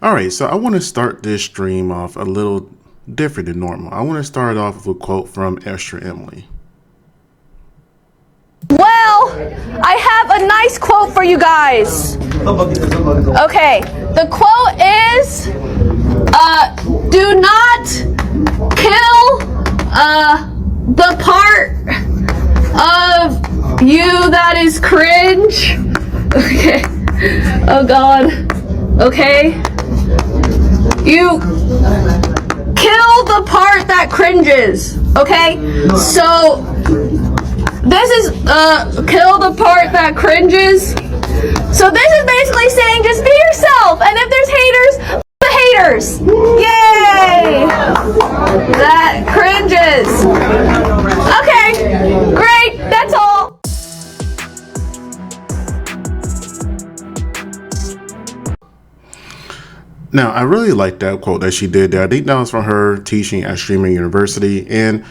Alright, so I want to start this stream off a little different than normal. I want to start off with a quote from ExtraEmily. Well, I have a nice quote for you guys. Okay, the quote is, do not kill the part of you that is cringe. Okay, oh God, okay. You kill the part that cringes, okay? So, this is, kill the part that cringes. So this is basically saying just be yourself, and if there's haters, the haters. Yay! That cringes. Okay, great, that's all. Now, I really like that quote that she did there. I think that was from her teaching at Streaming University, and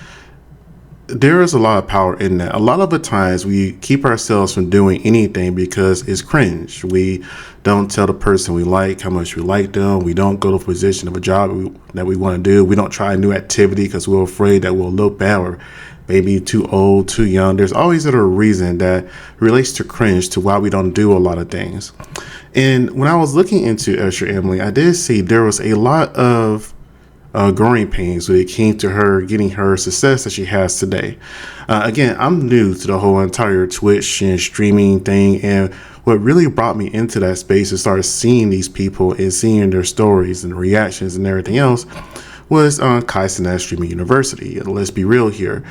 there is a lot of power in that. A lot of the times we keep ourselves from doing anything because it's cringe. We don't tell the person we like how much we like them. We don't go to a position of a job that we want to do. We don't try a new activity because we're afraid that we'll look bad or maybe too old, too young. There's always a reason that relates to cringe to why we don't do a lot of things. And when I was looking into ExtraEmily, I did see there was a lot of growing pains when it came to her getting her success that she has today. Again, I'm new to the whole entire Twitch and streaming thing, and what really brought me into that space to start seeing these people and seeing their stories and reactions and everything else was Cenat Streaming University. And let's be real here.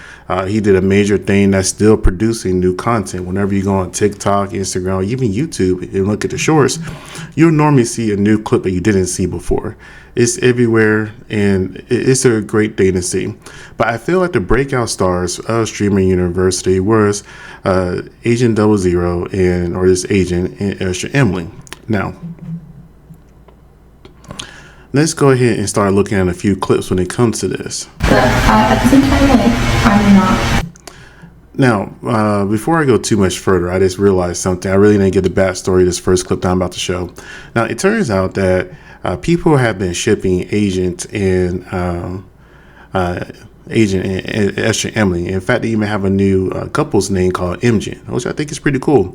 He did a major thing that's still producing new content. Whenever you go on TikTok, Instagram, even YouTube and look at the shorts, you'll normally see a new clip that you didn't see before. It's everywhere, and it's a great thing to see. But I feel like the breakout stars of Streaming University was Agent00 or this agent and ExtraEmily. Now, let's go ahead and start looking at a few clips when it comes to this. But at the same time, like, I'm not. Now, before I go too much further, I just realized something. I really didn't get the backstory of this first clip that I'm about to show. Now, it turns out that people have been shipping Agent and ExtraEmily. In fact, they even have a new couple's name called MJENT, which I think is pretty cool.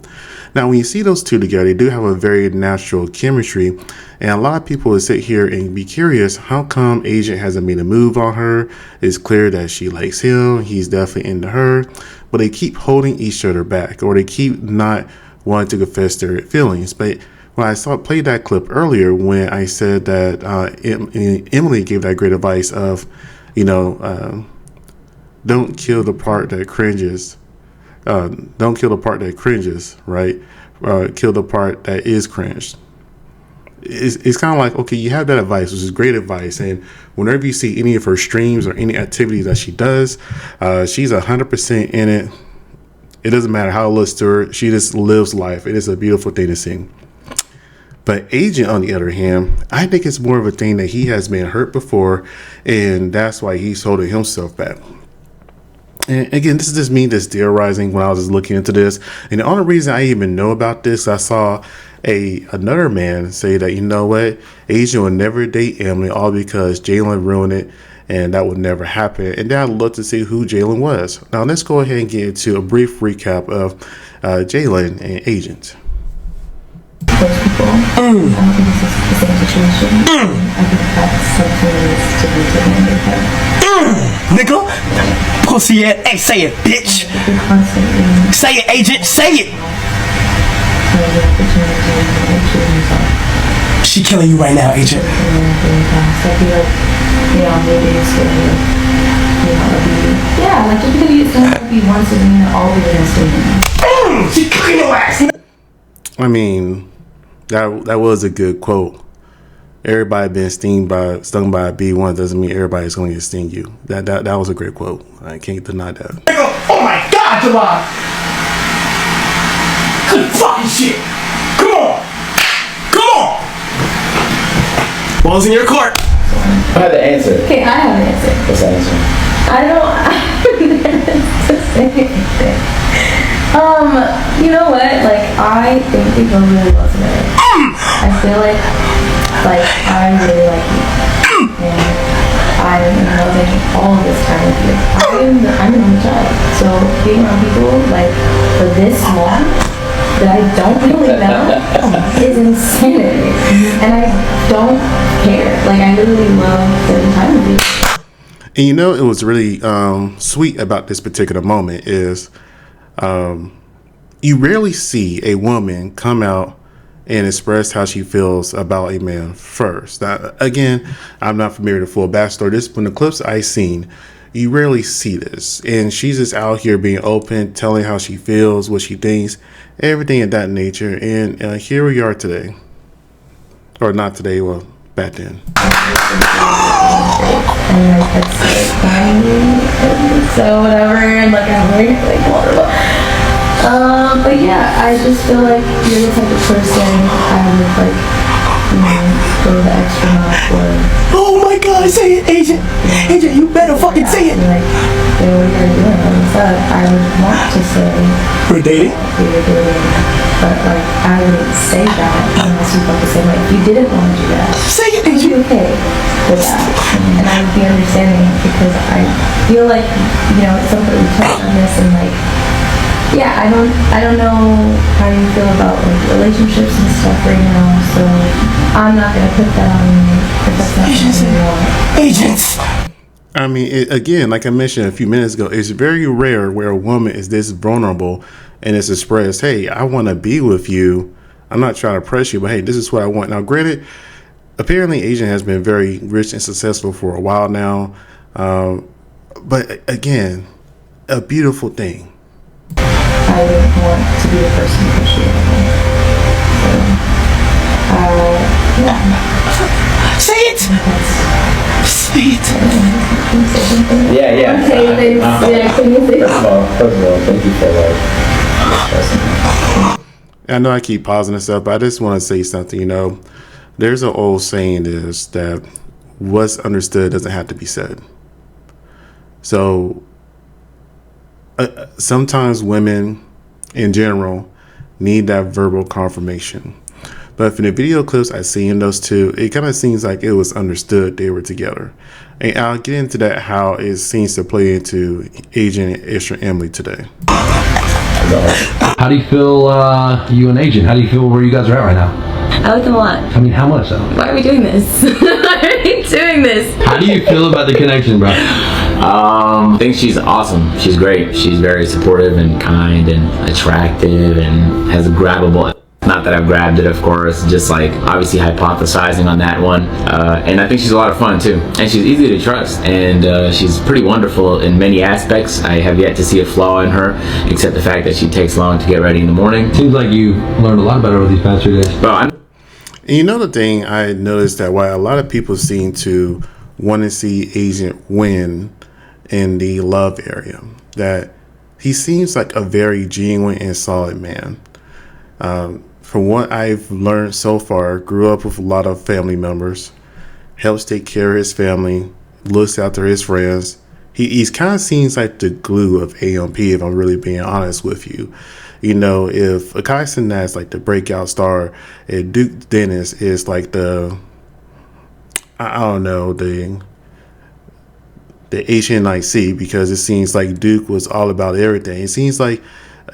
Now, when you see those two together, they do have a very natural chemistry, and a lot of people would sit here and be curious, how come Agent hasn't made a move on her? It's clear that she likes him, he's definitely into her, but they keep holding each other back, or they keep not wanting to confess their feelings. But when I played that clip earlier, when I said that Emily gave that great advice of, don't kill the part that cringes. Don't kill the part that cringes, right? Kill the part that is cringed. It's kind of like, okay, you have that advice, which is great advice. And whenever you see any of her streams or any activities that she does, she's 100% in it. It doesn't matter how it looks to her. She just lives life. It is a beautiful thing to see. But Agent, on the other hand, I think it's more of a thing that he has been hurt before, and that's why he's holding himself back. And again, this is just me just theorizing when I was just looking into this. And the only reason I even know about this, I saw another man say that, you know what, Agent would never date Emily, all because Jalon ruined it, and that would never happen. And then I'd love to see who Jalon was. Now let's go ahead and get into a brief recap of Jalon and Agent. Those people. I don't think this is the same situation. I think that's something that needs to be taken into account. Nigga, pussy ass, hey, say it, bitch. Say it, Agent, say it. She killing you right now, Agent. So I feel like, maybe it's gonna, yeah, like just because it's gonna be once a week, all the way to stay. She cooking your ass. I mean, that was a good quote. Everybody been stung by a bee once doesn't mean everybody's going to sting you. That was a great quote. I can't deny that. Oh my God, Jalon! Good fucking shit. Come on. Ball's in your court. I have the answer. Okay, I have an answer. What's that answer? I don't to say anything. You know what? Like, I think people really love it. I feel like like, I really like you. And I am loving all of this time with you. I'm an only child. So being around people, like, for this long, that I don't really know is insanity. And I don't care. Like, I literally love spending time with you. And you know, it was really sweet about this particular moment is you rarely see a woman come out and express how she feels about a man first. Now, again, I'm not familiar with the full backstory. This, from the clips I seen, you rarely see this. And she's just out here being open, telling how she feels, what she thinks, everything of that nature. And here we are today. Or not today, well, back then. And like, it's so funny, so whatever, and like, I'm very, like, vulnerable. But yeah, I just feel like you're the type of person I would, like, you know, go the extra mile for. Oh my God, say it, Agent. Agent, you better fucking say it. Like, yo, what are you doing? All this stuff. I would want to say We're dating? we were dating, but like, I wouldn't say that unless you felt the same way. If you didn't want to do that, Say it, I'd be Agent. okay with that, and I would be understanding because I feel like, you know, it's something we touched on this, and like, yeah, I don't know how you feel about like relationships and stuff right now, so I'm not gonna put that on you if that's not something you want. Agents. I mean, again, like I mentioned a few minutes ago, it's very rare where a woman is this vulnerable and it's expressed, hey, I want to be with you. I'm not trying to press you, but hey, this is what I want. Now, granted, apparently Agent has been very rich and successful for a while now. But again, a beautiful thing. I would want to be the person who pushed you away. So, yeah. Say it. Say it. Yeah. Okay, thanks. Yeah, can you say that? First of all, thank you for trusting me. I know I keep pausing and stuff, but I just want to say something. You know, there's an old saying is that what's understood doesn't have to be said. So sometimes women in general need that verbal confirmation. But from the video clips I seen those two, it kind of seems like it was understood they were together. And I'll get into that, how it seems to play into Agent ExtraEmily today. How do you feel, you and Agent? How do you feel where you guys are at right now? I like them a lot. I mean, how much though? Why are we doing this? Why are we doing this? How do you feel about the connection, bro? I think she's awesome. She's great. She's very supportive and kind and attractive and has a grabbable. Not that I've grabbed it, of course, just like obviously hypothesizing on that one. And I think she's a lot of fun too. And she's easy to trust. And she's pretty wonderful in many aspects. I have yet to see a flaw in her, except the fact that she takes long to get ready in the morning. Seems like you learned a lot about her over these past 2 days. Bro, I'm And you know the thing, I noticed that why a lot of people seem to want to see Agent win in the love area, that he seems like a very genuine and solid man. From what I've learned so far, grew up with a lot of family members, helps take care of his family, looks after his friends. He's kind of seems like the glue of AMP, if I'm really being honest with you. You know, if Akai Cenat's like the breakout star, and Duke Dennis is like the, I don't know, the Agent like C, because it seems like Duke was all about everything. It seems like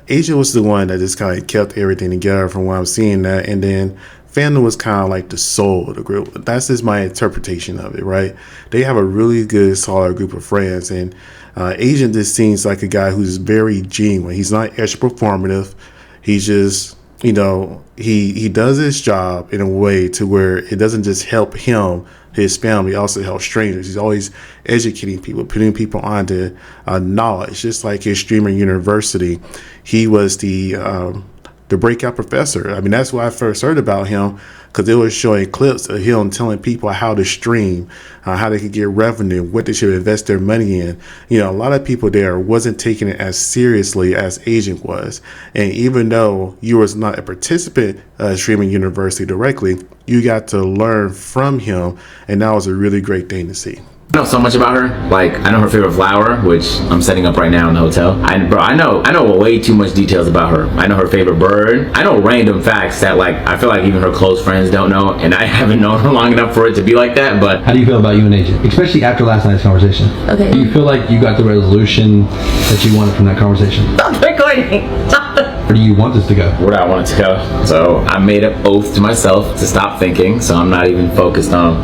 Agent was the one that just kind of kept everything together from what I'm seeing that, and then Fandom was kind of like the soul of the group. That's just my interpretation of it, right? They have a really good, solid group of friends, and Agent just seems like a guy who's very genuine. He's not extra performative. He's just, you know, he does his job in a way to where it doesn't just help him, his family, also helps strangers. He's always educating people, putting people onto knowledge. Just like his streamer university, he was the breakout professor. I mean, that's why I first heard about him, because it was showing clips of him telling people how to stream, how they could get revenue, what they should invest their money in. You know, a lot of people there wasn't taking it as seriously as Agent was. And even though you was not a participant streaming university directly, you got to learn from him, and that was a really great thing to see. I know so much about her. Like, I know her favorite flower, which I'm setting up right now in the hotel. I know way too much details about her. I know her favorite bird. I know random facts that, like, I feel like even her close friends don't know, and I haven't known her long enough for it to be like that. But How do you feel about you and Agent, especially after last night's conversation? Okay. Do you feel like you got the resolution that you wanted from that conversation? Stop recording. Stop. Where do you want this to go? where I want it to go. So I made an oath to myself to stop thinking. So I'm not even focused on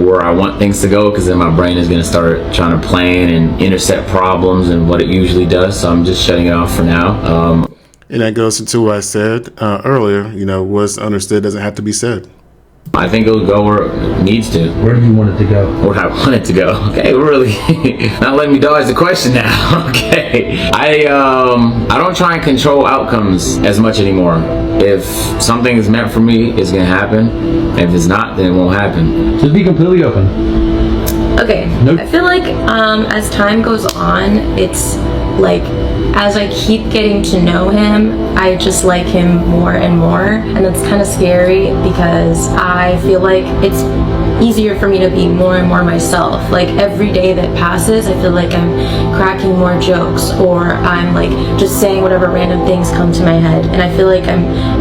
where I want things to go, because then my brain is going to start trying to plan and intercept problems and what it usually does. So I'm just shutting it off for now. And that goes into what I said earlier. You know, what's understood doesn't have to be said. I think it'll go where it needs to. Where do you want it to go? Where I want it to go. Okay, really not letting me dodge the question now. Okay, I don't try and control outcomes as much anymore. If something is meant for me, it's gonna happen. If it's not, then it won't happen. Just be completely open. Okay. Nope. I feel like as time goes on, it's like as I keep getting to know him, I just like him more and more, and it's kind of scary because I feel like it's easier for me to be more and more myself. Like every day that passes, I feel like I'm cracking more jokes, or I'm like just saying whatever random things come to my head, and I feel like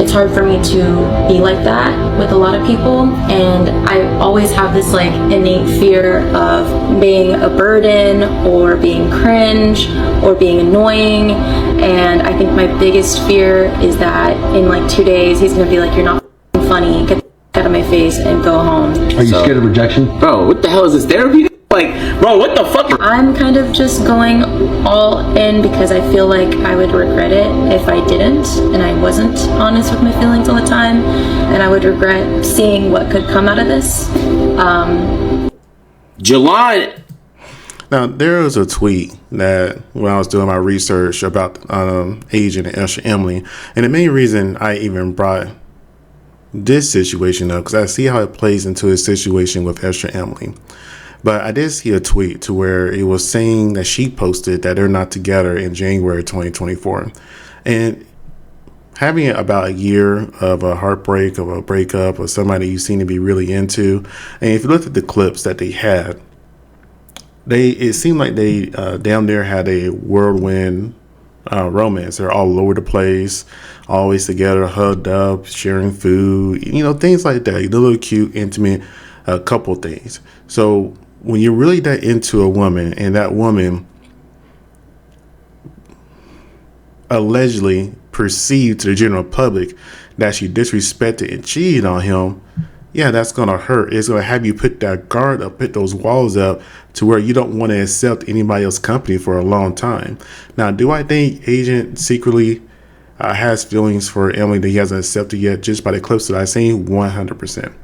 it's hard for me to be like that with a lot of people, and I always have this like innate fear of being a burden or being cringe or being annoying. And I think my biggest fear is that in like 2 days he's gonna be like, you're not funny, get the out of my face and go home. Are you scared of rejection? Bro, what the hell is this therapy? Like, bro, what the fuck? I'm kind of just going all in because I feel like I would regret it if I didn't, and I wasn't honest with my feelings all the time, and I would regret seeing what could come out of this. Jalon. Now, there was a tweet that when I was doing my research about Agent and ExtraEmily, and the main reason I even brought this situation up, because I see how it plays into his situation with ExtraEmily. But I did see a tweet to where it was saying that she posted that they're not together in January 2024. And having about a year of a heartbreak, of a breakup, of somebody you seem to be really into, and if you look at the clips that they had, it seemed like they down there had a whirlwind romance. They're all over the place, always together, hugged up, sharing food, things like that. The little cute, intimate couple things. So when you're really that into a woman, and that woman allegedly perceived to the general public that she disrespected and cheated on him, yeah, that's going to hurt. It's going to have you put that guard up, put those walls up to where you don't want to accept anybody else's company for a long time. Now, do I think Agent secretly has feelings for Emily that he hasn't accepted yet just by the clips that I've seen? 100%.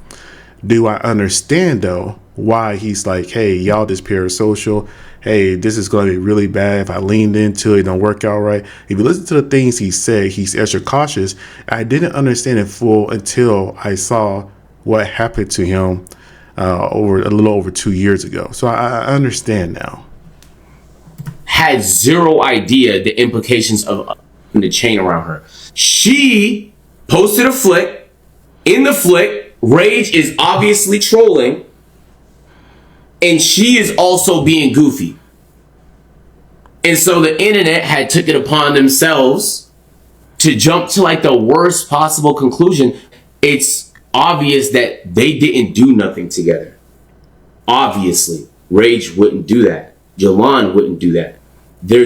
Do I understand, though, why he's like, hey, y'all this parasocial. Hey, this is going to be really bad. If I leaned into it, don't work out right. If you listen to the things he said, he's extra cautious. I didn't understand it full until I saw what happened to him a little over 2 years ago. So I understand now. Had zero idea the implications of the chain around her. She posted a flick. In the flick, Rage is obviously trolling, and she is also being goofy. And so the internet had took it upon themselves to jump to like the worst possible conclusion. It's obvious that they didn't do nothing together. Obviously, Rage wouldn't do that. Jalon wouldn't do that. They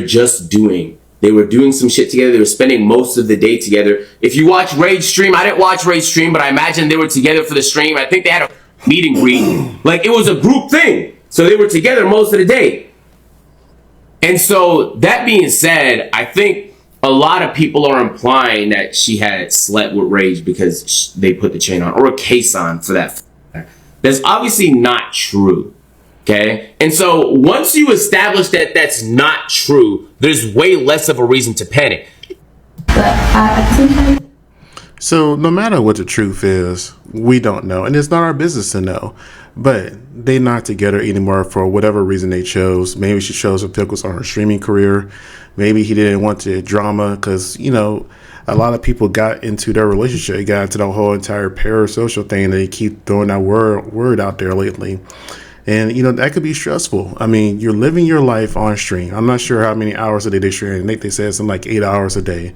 were doing some shit together. They were spending most of the day together. If you watch Rage stream, I didn't watch Rage stream, but I imagine they were together for the stream. I think they had a meet and greet. Like, it was a group thing. So they were together most of the day. And so that being said, I think a lot of people are implying that she had slept with Rage because they put the chain on, or a case on for that. That's obviously not true. Okay? And so once you establish that that's not true, there's way less of a reason to panic. So no matter what the truth is, we don't know, and it's not our business to know. But they're not together anymore for whatever reason they chose. Maybe she chose to focus on her streaming career. Maybe he didn't want the drama because, a lot of people got into their relationship. They got into the whole entire parasocial thing. They keep throwing that word out there lately. And, you know, that could be stressful. I mean, you're living your life on stream. I'm not sure how many hours a day they stream. They said something like 8 hours a day.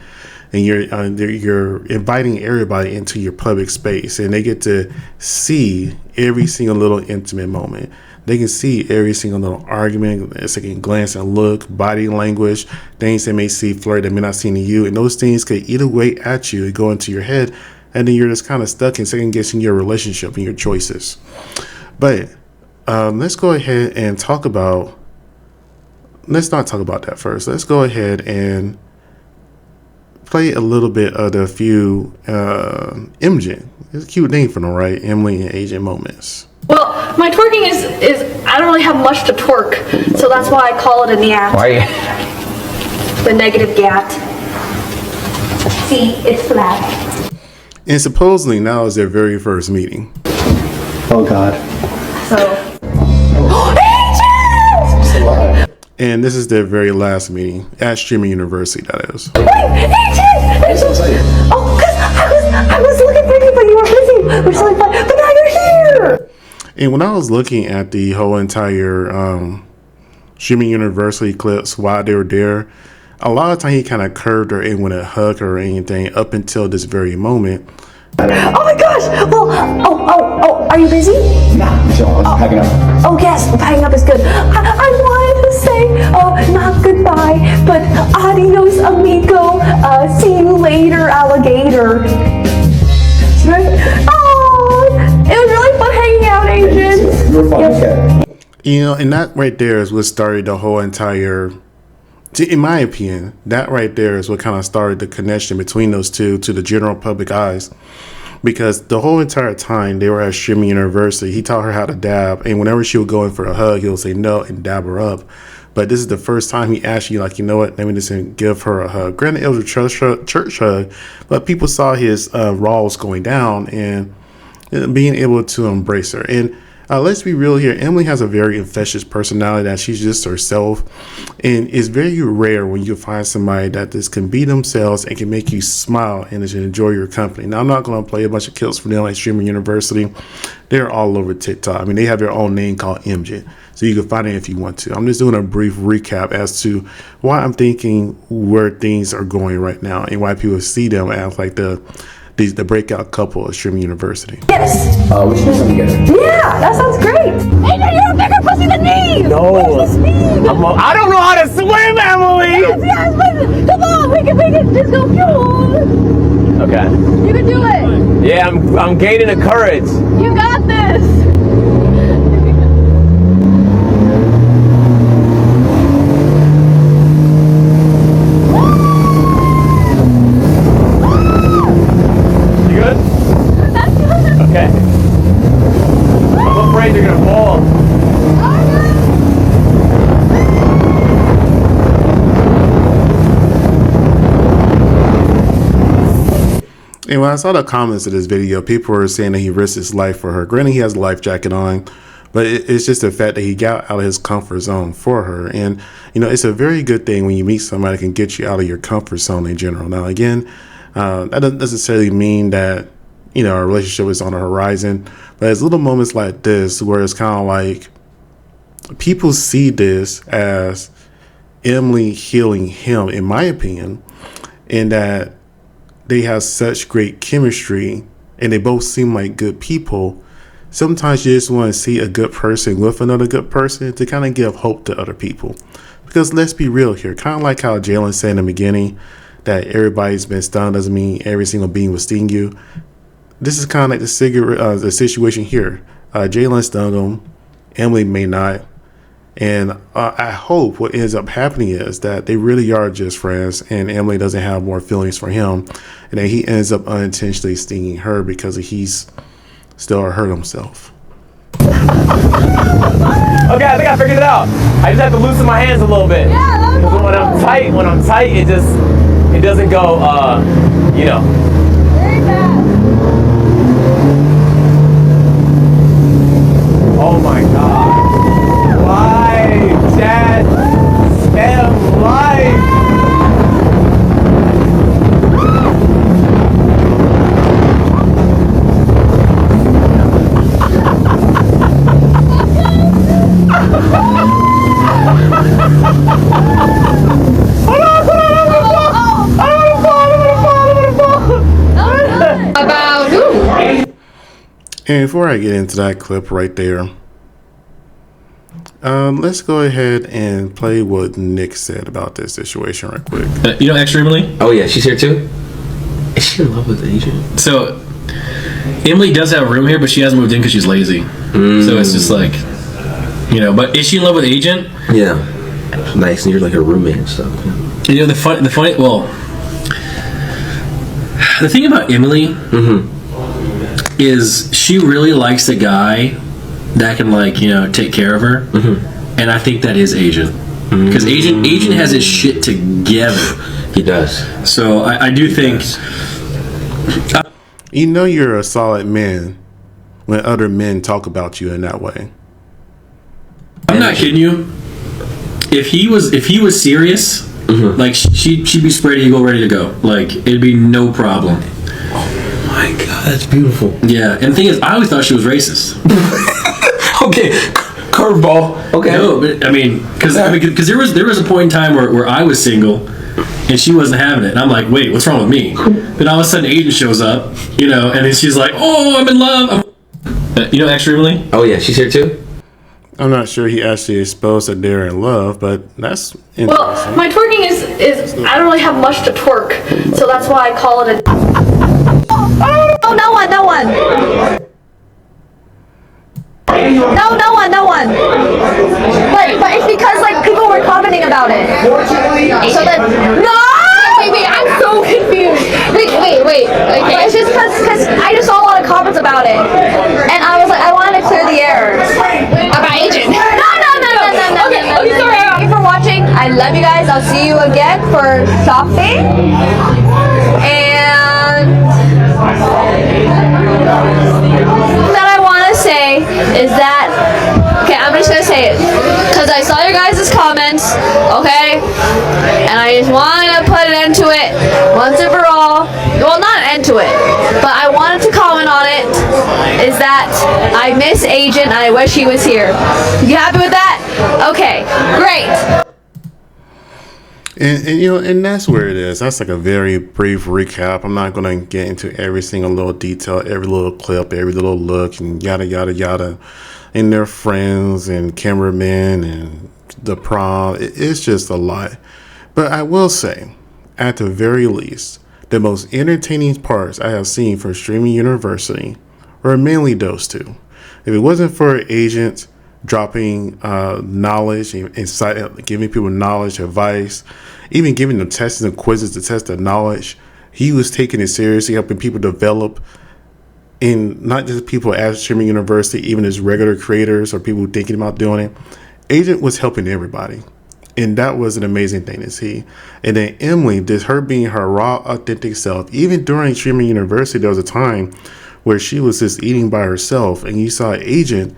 And you're inviting everybody into your public space, and they get to see every single little intimate moment. They can see every single little argument. They can glance and look, body language, things they may see flirt that may not see in you. And those things could eat away at you and go into your head. And then you're just kind of stuck in second guessing your relationship and your choices. But let's go ahead and talk about, let's not talk about that first. Let's go ahead and play a little bit of the few MJENT. It's a cute name for them, right? Emily and Agent moments. Well, my twerking is I don't really have much to twerk, so that's why I call it a NAT. Why? The negative GAT. See, it's flat. And supposedly now is their very first meeting. Oh God. So. And this is their very last meeting at Streaming University, that is. Wait, Agent! Oh, because I was looking for you, but you were busy. We're so fun, but now you're here. And when I was looking at the whole entire Streaming University clips while they were there, a lot of time he kind of curved her in with a hug or anything up until this very moment. Oh my gosh! Well, are you busy? Nah, I'm packing up. Oh yes, packing up is good. I wanted to say, not goodbye, but adios, amigo. See you later, alligator. Oh, it was really fun hanging out, Agent. You were fun. Okay. You know, and that right there is what started the whole entire, in my opinion, that right there is what kind of started the connection between those two to the general public eyes. Because the whole entire time they were at Streaming University, he taught her how to dab. And whenever she would go in for a hug, he would say no and dab her up. But this is the first time he actually, like, you know what, let me just give her a hug. Granted, it was a church hug, but people saw his rolls going down and being able to embrace her. And let's be real here. Emily has a very infectious personality that she's just herself. And it's very rare when you find somebody that just can be themselves and can make you smile and just enjoy your company. Now, I'm not going to play a bunch of clips for them like Streaming University. They're all over TikTok. I mean, they have their own name called EMGENT. So you can find it if you want to. I'm just doing a brief recap as to why I'm thinking where things are going right now and why people see them as like the breakout couple at Streaming University. Yes. We should do something together. Yeah, that sounds great. Agent, you're a bigger pussy than me. No. Where's the speed? I don't know how to swim, Emily. Yes, listen. Come on, we can just go. Come on. Okay. You can do it. Yeah, I'm gaining the courage. You got this. You good? Okay. I'm afraid you're gonna fall. And when I saw the comments of this video, people were saying that he risked his life for her. Granted, he has a life jacket on, but it's just the fact that he got out of his comfort zone for her. And, you know, it's a very good thing when you meet somebody that can get you out of your comfort zone in general. Now, again, that doesn't necessarily mean that, you know, a relationship is on the horizon, but there's little moments like this where it's kind of like people see this as Emily healing him, in my opinion, in that they have such great chemistry and they both seem like good people. Sometimes you just want to see a good person with another good person to kind of give hope to other people. Because let's be real here, kind of like how Jalon said in the beginning, that everybody's been stung doesn't mean every single being will sting you. This is kind of like the situation here. Jalon stung him, Emily may not. And I hope what ends up happening is that they really are just friends and Emily doesn't have more feelings for him. And that he ends up unintentionally stinging her because he's still hurt himself. Okay, I think I figured it out. I just have to loosen my hands a little bit. Yeah, Because when I'm tight, it doesn't go, you know. Very bad. Oh my God. Why, Dad? Spam life. before I get into that clip right there, let's go ahead and play what Nick said about this situation right quick. You know ExtraEmily? Oh yeah, she's here too. Is she in love with Agent? So Emily does have a room here, but she hasn't moved in because she's lazy. So it's just like, you know. But is she in love with Agent? Yeah. Nice, and you're like her roommate and stuff. You know, the funny. Well, the thing about Emily is she really likes a guy that can, like, you know, take care of her, and I think that is Agent, because Agent has his shit together. He does. So I do think. You know you're a solid man when other men talk about you in that way. I'm not kidding you. If he was serious, like she'd be spread eagle ready to go. Like, it'd be no problem. Oh my god, that's beautiful. Yeah, and the thing is, I always thought she was racist. Okay, curveball. Okay. No, but I mean, because there was a point in time where I was single, and she wasn't having it, and I'm like, wait, what's wrong with me? Then all of a sudden, Agent shows up, you know, and then she's like, oh, I'm in love. You know ExtraEmily? Oh yeah, she's here too. I'm not sure he actually exposed that they're in love, but that's interesting. Well, my twerking is I don't really have much to twerk, so that's why I call it a. Oh, no one. No one. But it's because, like, people were commenting about it. So then wait, I'm so confused. Wait. Okay. It's just because I just saw a lot of comments about it, and I was like, I wanted to clear the air about Agent. No. Okay, sorry. Thank you for watching. I love you guys. I'll see you again for shopping. And that I want to say is that, okay, I'm just gonna say it because I saw your guys' comments, okay, and I just wanted to put an end to it once and for all. Well, not an end to it, but I wanted to comment on it. Is that I miss Agent and I wish he was here. You happy with that? Okay, great. And you know, and that's where it is. That's like a very brief recap. I'm not gonna get into every single little detail, every little clip, every little look, and yada yada yada. And their friends and cameramen and the prom. It's just a lot. But I will say, at the very least, the most entertaining parts I have seen from Streaming University were mainly those two. If it wasn't for Agent dropping knowledge, insight, giving people knowledge, advice, even giving them tests and quizzes to test their knowledge, he was taking it seriously, helping people develop, in not just people at Streaming University, even as regular creators or people thinking about doing it. Agent was helping everybody. And that was an amazing thing to see. And then Emily, just her being her raw, authentic self. Even during Streaming University, there was a time where she was just eating by herself, and you saw Agent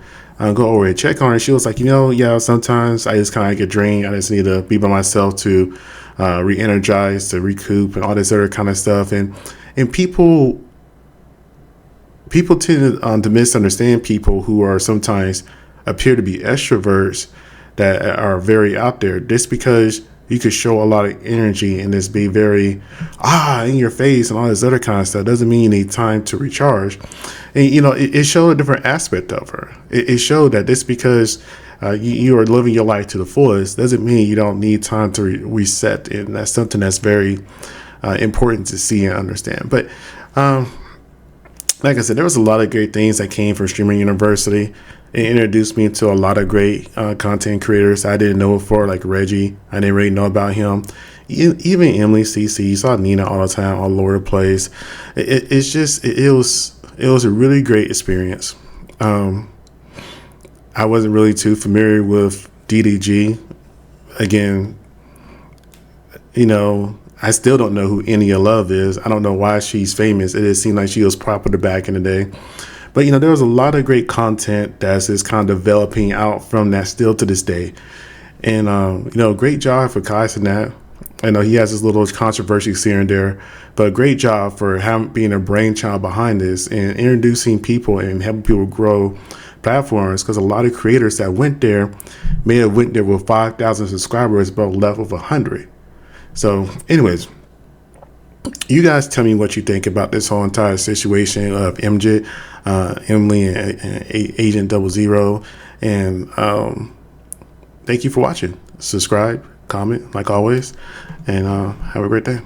go over and check on her. She was like, you know, yeah, sometimes I just kind of get drained. I just need to be by myself to re-energize, to recoup, and all this other kind of stuff. And people tend to misunderstand people who are sometimes appear to be extroverts that are very out there, just because you could show a lot of energy and just be very in your face and all this other kind of stuff doesn't mean you need time to recharge. And you know, it showed a different aspect of her. It showed that just because you are living your life to the fullest doesn't mean you don't need time to reset, and that's something that's very important to see and understand. But like I said, there was a lot of great things that came from Streaming University. It introduced me to a lot of great content creators I didn't know before, like Reggie. I didn't really know about him. Even Emily, CC, you saw Nina all the time, all over the place. It was a really great experience. I wasn't really too familiar with DDG. Again, you know, I still don't know who Enya Love is. I don't know why she's famous. It just seemed like she was popular back in the day. But, you know, there was a lot of great content that's just kind of developing out from that still to this day. And, you know, great job for Cenat. I know he has his little controversies here and there, but great job for being a brainchild behind this and introducing people and helping people grow platforms, because a lot of creators that went there may have went there with 5,000 subscribers but left with 100. So anyways, You guys tell me what you think about this whole entire situation of MJ, Emily, and Agent 00. And thank you for watching. Subscribe, comment, like always, and have a great day.